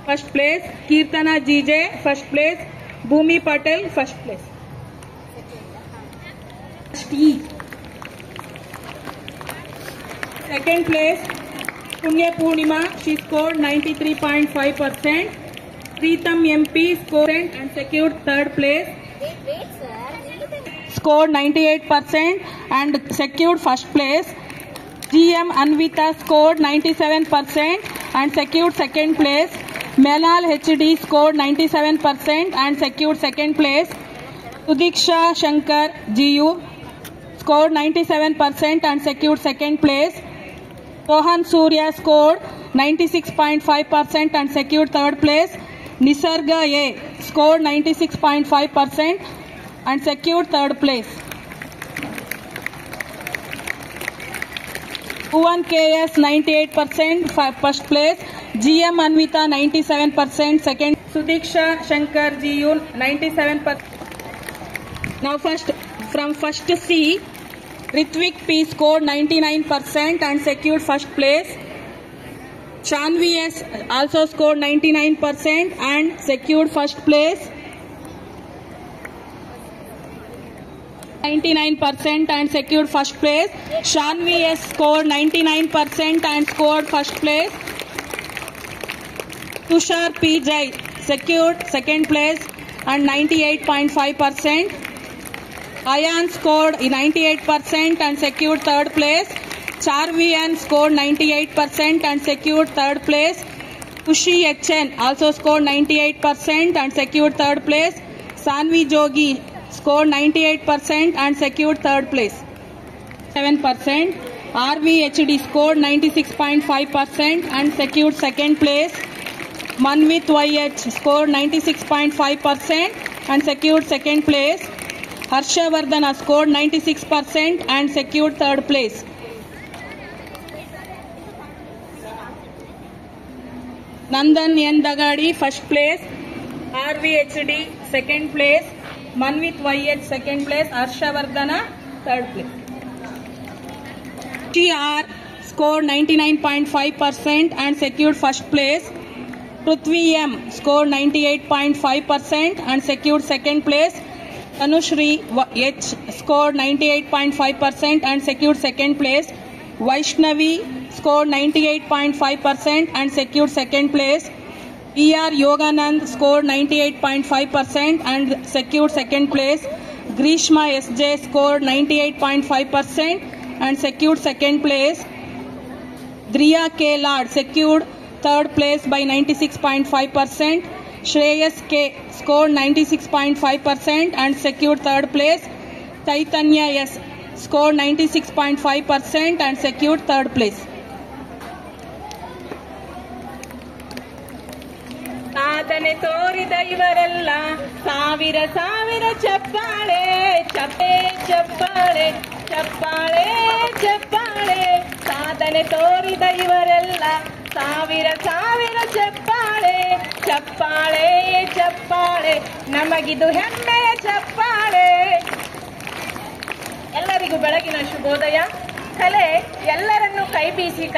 first place. Kirtana GJ, first place. Bhumi Patel, first place. Second place, Punya Purnima, she scored 93.5%. Preetham MP scored and secured third place. Scored 98% and secured first place. GM Anvita scored 97% and secured second place. Melal HD scored 97% and secured second place. Sudiksha Shankar GU scored 97% and secured second place. Rohan Surya scored 96.5% and secured third place. Nisarga A scored 96.5% and secured third place. Bhuvan KS 98% first place. GM Anvita 97% second. Sudiksha Shankar GU 97%. Now from first to C, Ritvik P scored 99% and secured first place. Shanvi S also scored 99% and secured first place. 99% and secured first place. Shanvi S scored 99% and scored first place. Tushar P Jai secured second place and 98.5%. Ayan scored 98% and secured third place. Charvian scored 98% and secured third place. Kushi HN also scored 98% and secured third place. Sanvi Jogi scored 98% and secured third place. 7%. RVHD scored 96.5% and secured second place. Manvit YH scored 96.5% and secured second place. Harshavardhana scored 96% and secured third place. Nandan N. Dagadi first place. RVHD second place. Manvit YH second place. Harshavardhana third place. TR scored 99.5% and secured first place. Prithvi M scored 98.5% and secured second place. Tanushri H scored 98.5% and secured second place. Vaishnavi scored 98.5% and secured second place. ER Yoganand scored 98.5% and secured second place. Grishma SJ scored 98.5% and secured second place. Driya K Lad secured third place by 96.5%. Shreyas K scored 96.5% and secured third place. Chaitanya S scored 96.5% and secured third place. ಸಾಧನೆ ತೋರಿದ ಇವರೆಲ್ಲ ಸಾವಿರ ಸಾವಿರ ಚಪ್ಪಾಳೆ ಚಪ್ಪೆ ಚಪ್ಪಾಳೆ ಚಪ್ಪಾಳೆ ಚಪ್ಪಾಳೆ. ಸಾಧನೆ ತೋರಿದ ಇವರೆಲ್ಲ ಸಾವಿರ ಸಾವಿರ ಚಪ್ಪಾಳೆ ಚಪ್ಪಾಳೆ ಚಪ್ಪಾಳೆ. ನಮಗಿದು ಹೆಮ್ಮೆಯ ಚಪ್ಪಾಳೆ. ಎಲ್ಲರಿಗೂ ಬೆಳಗಿನ ಶುಭೋದಯ. ಕಲೆ ಎಲ್ಲರನ್ನೂ ಕೈ ಬೀಸಿ